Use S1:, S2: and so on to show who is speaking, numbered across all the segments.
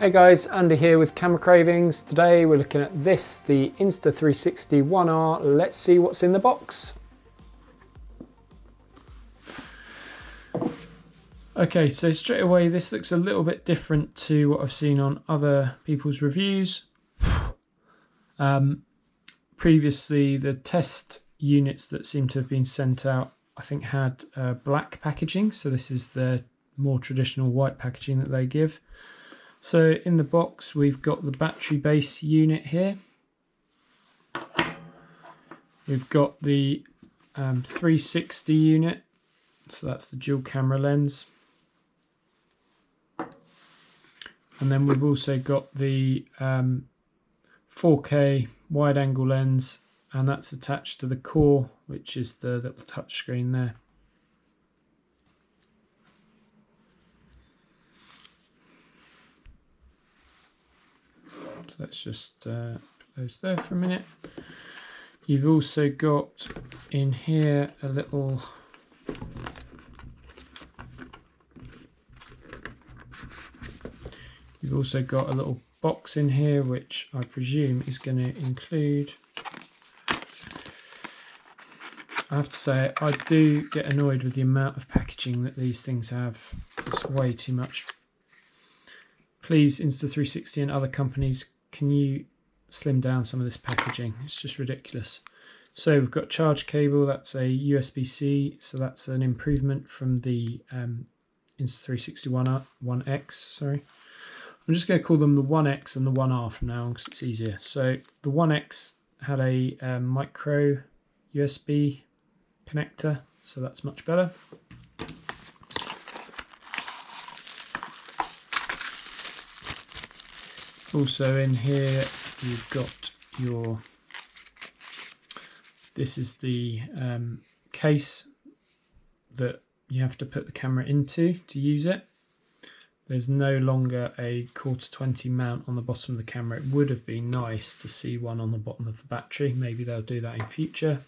S1: Hey guys, Andy here with Camera Cravings. Today we're looking at this, the Insta360 ONE R. Let's see what's in the box. Okay, so straight away this looks a little bit different to what I've seen on other people's reviews. Previously the test units that seem to have been sent out I think had black packaging, so this is the more traditional white packaging that they give. So in the box we've got the battery base unit here. We've got the 360 unit, so that's the dual camera lens. And then we've also got the 4K wide angle lens, and that's attached to the core, which is the little touch screen there. So let's just put those there for a minute. You've also got in here a little box in here, which I presume is going to include, I have to say, I do get annoyed with the amount of packaging that these things have. It's way too much. Please, Insta360 and other companies, can you slim down some of this packaging? It's just ridiculous. So we've got charge cable, that's a USB-C, so that's an improvement from the Insta360 ONE X, sorry. I'm just going to call them the ONE X and the ONE R from now on because it's easier. So the ONE X had a micro USB connector, so that's much better. Also in here you've got your, this is the case that you have to put the camera into to use it. There's no longer a 1/4-20 mount on the bottom of the camera. It would have been nice to see one on the bottom of the battery. Maybe they'll do that in future.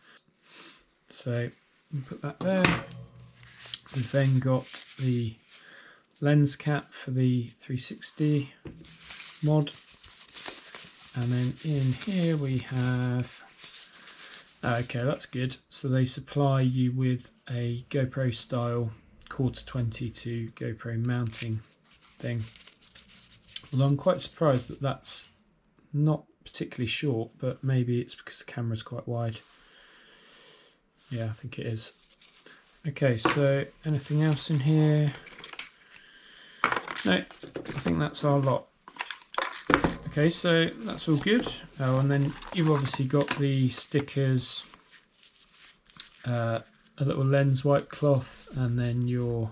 S1: So we'll put that there. We've then got the lens cap for the 360 mod. And then in here we have, okay, that's good. So they supply you with a GoPro style 1/4-20 to GoPro mounting thing. Although I'm quite surprised that that's not particularly short, but maybe it's because the camera's quite wide. Yeah, I think it is. Okay, so anything else in here? No, I think that's our lot. Okay, so that's all good. Oh, and then you've obviously got the stickers, a little lens wipe cloth, and then your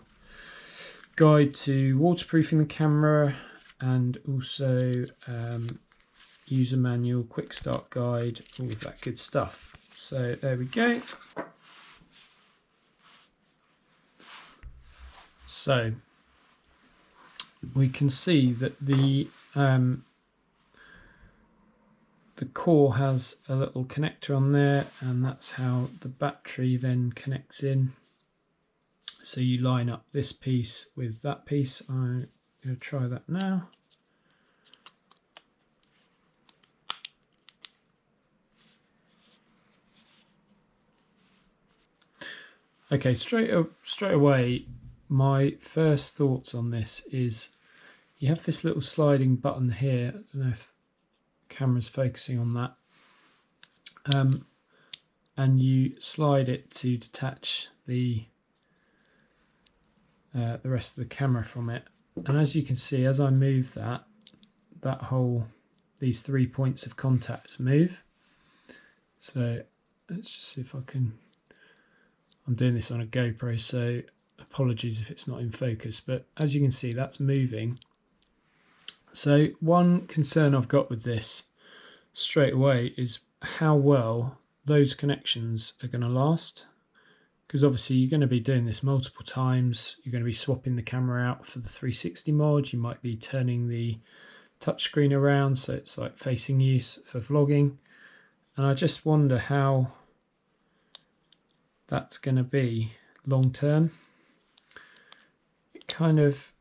S1: guide to waterproofing the camera, and also user manual, quick start guide, all of that good stuff. So there we go. So we can see that the core has a little connector on there, and that's how the battery then connects in. So you line up this piece with that piece. I'm going to try that now. Okay, straight away, my first thoughts on this is you have this little sliding button here. I don't know if the camera's focusing on that. And you slide it to detach the rest of the camera from it. And as you can see, as I move these 3 points of contact move. So let's just see if I can, I'm doing this on a GoPro, so apologies if it's not in focus, but as you can see, that's moving. So one concern I've got with this straight away is how well those connections are going to last, because obviously you're going to be doing this multiple times. You're going to be swapping the camera out for the 360 mod. You might be turning the touchscreen around so it's like facing you for vlogging, and I just wonder how that's going to be long term. It kind of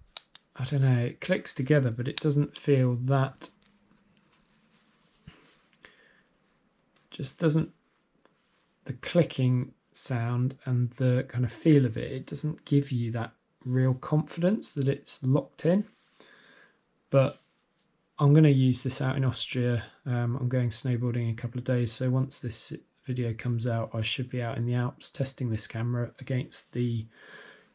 S1: I don't know, it clicks together, but it doesn't feel that, just doesn't, the clicking sound and the kind of feel of it, it doesn't give you that real confidence that it's locked in. But I'm going to use this out in Austria. I'm going snowboarding in a couple of days, so once this video comes out, I should be out in the Alps testing this camera against the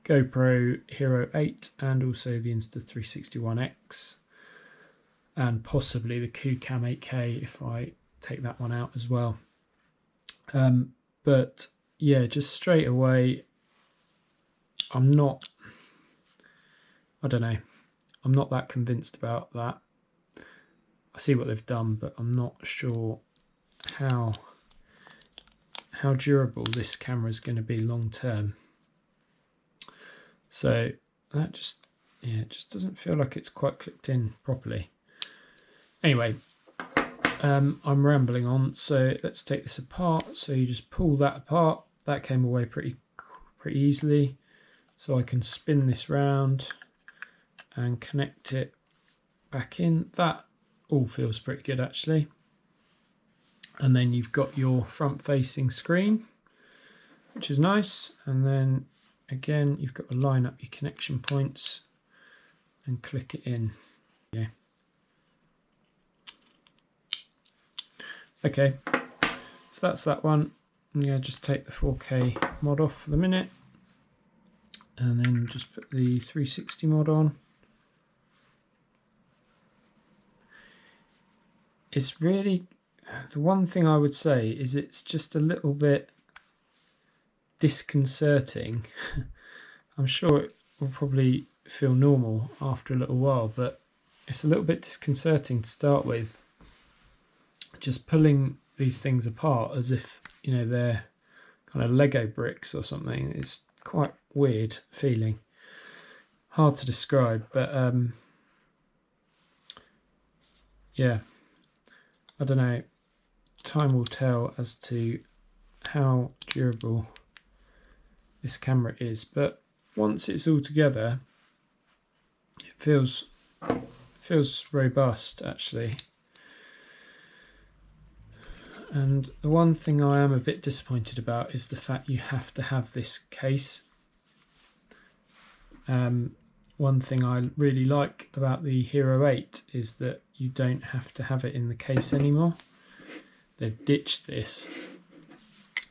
S1: GoPro Hero 8 and also the Insta360 ONE X, and possibly the Qcam 8K if I take that one out as well. But yeah, just straight away, I don't know, I'm not that convinced about that. I see what they've done, but I'm not sure how durable this camera is going to be long term. So that just, yeah, it just doesn't feel like it's quite clicked in properly. Anyway, I'm rambling on, so let's take this apart. So you just pull that apart. That came away pretty easily. So I can spin this round and connect it back in. That all feels pretty good actually. And then you've got your front facing screen, which is nice. And then again, you've got to line up your connection points and click it in. Yeah. Okay, so that's that one. I'm going to just take the 4K mod off for the minute and then just put the 360 mod on. It's really, the one thing I would say is it's just a little bit disconcerting. I'm sure it will probably feel normal after a little while, but it's a little bit disconcerting to start with. Just pulling these things apart as if, you know, they're kind of Lego bricks or something. It's quite weird feeling. Hard to describe, but yeah, I don't know. Time will tell as to how durable this camera is, but once it's all together, it feels robust actually. And the one thing I am a bit disappointed about is the fact you have to have this case. One thing I really like about the Hero 8 is that you don't have to have it in the case anymore. They've ditched this.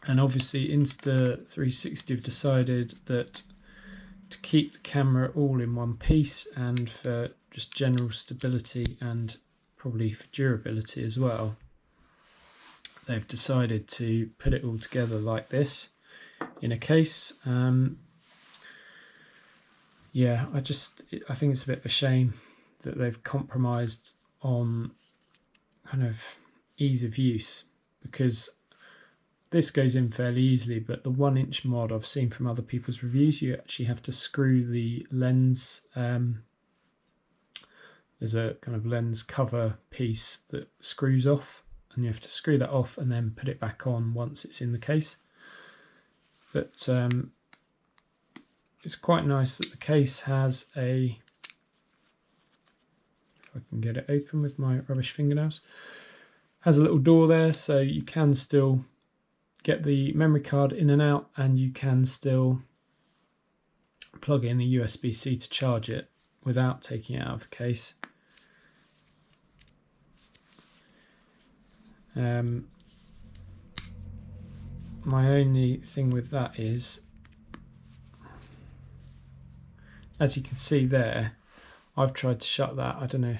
S1: And obviously Insta360 have decided that to keep the camera all in one piece and for just general stability and probably for durability as well, they've decided to put it all together like this in a case. Yeah, I think it's a bit of a shame that they've compromised on kind of ease of use, because this goes in fairly easily, but the 1-inch mod I've seen from other people's reviews, you actually have to screw the lens. There's a kind of lens cover piece that screws off, and you have to screw that off and then put it back on once it's in the case. But it's quite nice that the case has a, if I can get it open with my rubbish fingernails, has a little door there, so you can still get the memory card in and out, and you can still plug in the USB-C to charge it without taking it out of the case. My only thing with that is, as you can see there, I've tried to shut that. I don't know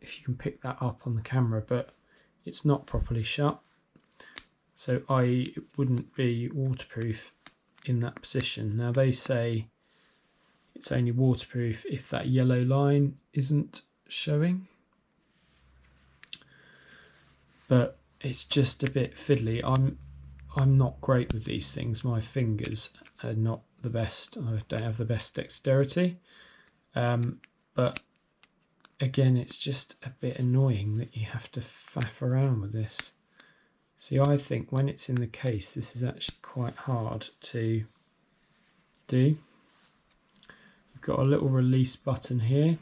S1: if you can pick that up on the camera, but it's not properly shut. So it wouldn't be waterproof in that position. Now they say it's only waterproof if that yellow line isn't showing, but it's just a bit fiddly. I'm not great with these things. My fingers are not the best. I don't have the best dexterity, but again, it's just a bit annoying that you have to faff around with this. See, I think when it's in the case, this is actually quite hard to do. You've got a little release button here,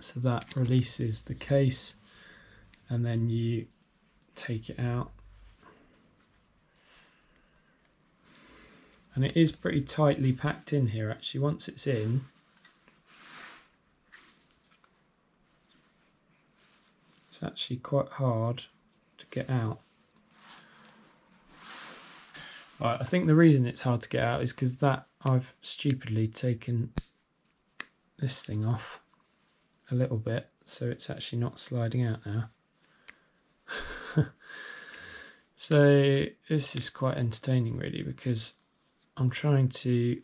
S1: so that releases the case, and then you take it out, and it is pretty tightly packed in here actually. Once it's in, it's actually quite hard to get out. Right, I think the reason it's hard to get out is because that I've stupidly taken this thing off a little bit, so it's actually not sliding out now. So this is quite entertaining really, because I'm trying to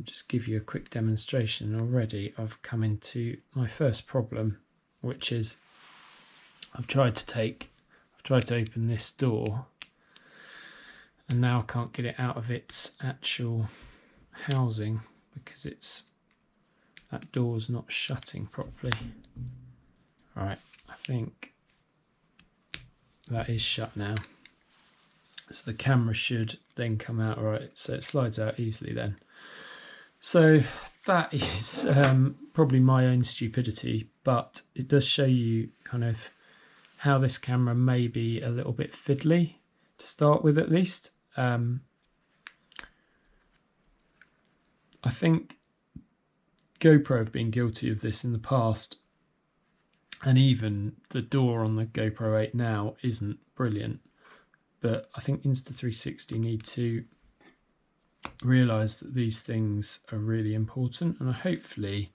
S1: just give you a quick demonstration, and already I've come into my first problem, which is I've tried to open this door, and now I can't get it out of its actual housing because that door's not shutting properly. Right, I think that is shut now. So the camera should then come out right, so it slides out easily then. So that is probably my own stupidity, but it does show you kind of how this camera may be a little bit fiddly to start with, at least. I think GoPro have been guilty of this in the past, and even the door on the GoPro 8 now isn't brilliant, but I think Insta360 need to realise that these things are really important, and hopefully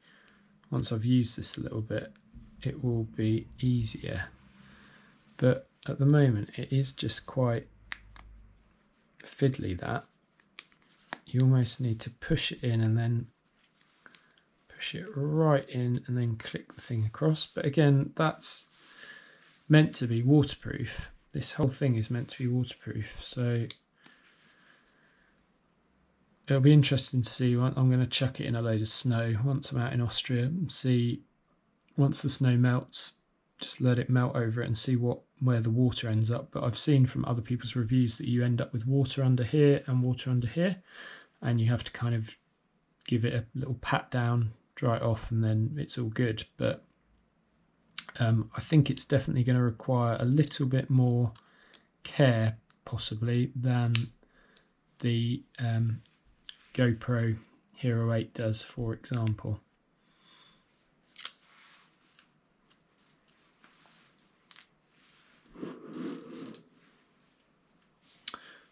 S1: once I've used this a little bit it will be easier, but at the moment it is just quite fiddly. That you almost need to push it in and then push it right in and then click the thing across. But again, that's meant to be waterproof. This whole thing is meant to be waterproof, so it'll be interesting to see. I'm going to chuck it in a load of snow once I'm out in Austria and see, once the snow melts, just let it melt over it and see where the water ends up. But I've seen from other people's reviews that you end up with water under here and water under here, and you have to kind of give it a little pat down, dry it off, and then it's all good. But I think it's definitely going to require a little bit more care possibly than the GoPro Hero 8 does, for example.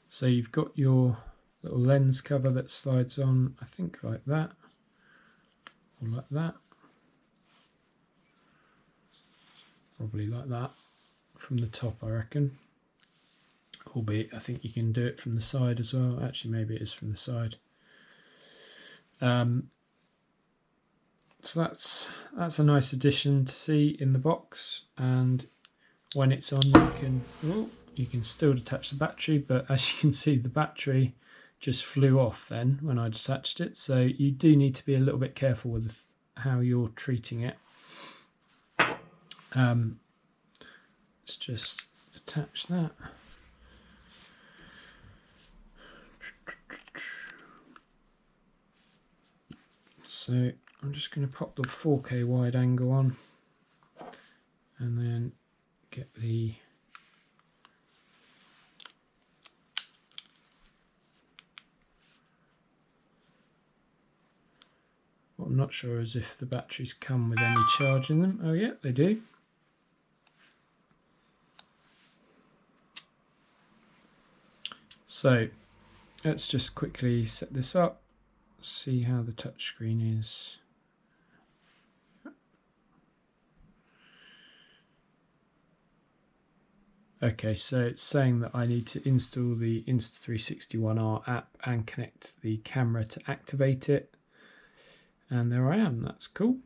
S1: So you've got your little lens cover that slides on, I think like that, or like that, probably like that from the top, I reckon. Albeit I think you can do it from the side as well. Actually, maybe it is from the side. So that's a nice addition to see in the box, and when it's on you can still detach the battery, but as you can see the battery just flew off then when I detached it, so you do need to be a little bit careful with how you're treating it. Let's just attach that. So I'm just going to pop the 4K wide angle on and then get the what I'm not sure is if the batteries come with any charge in them. Oh yeah, they do. So let's just quickly set this up, see how the touchscreen is. Okay, so it's saying that I need to install the Insta360 ONE R app and connect the camera to activate it. And there I am, that's cool.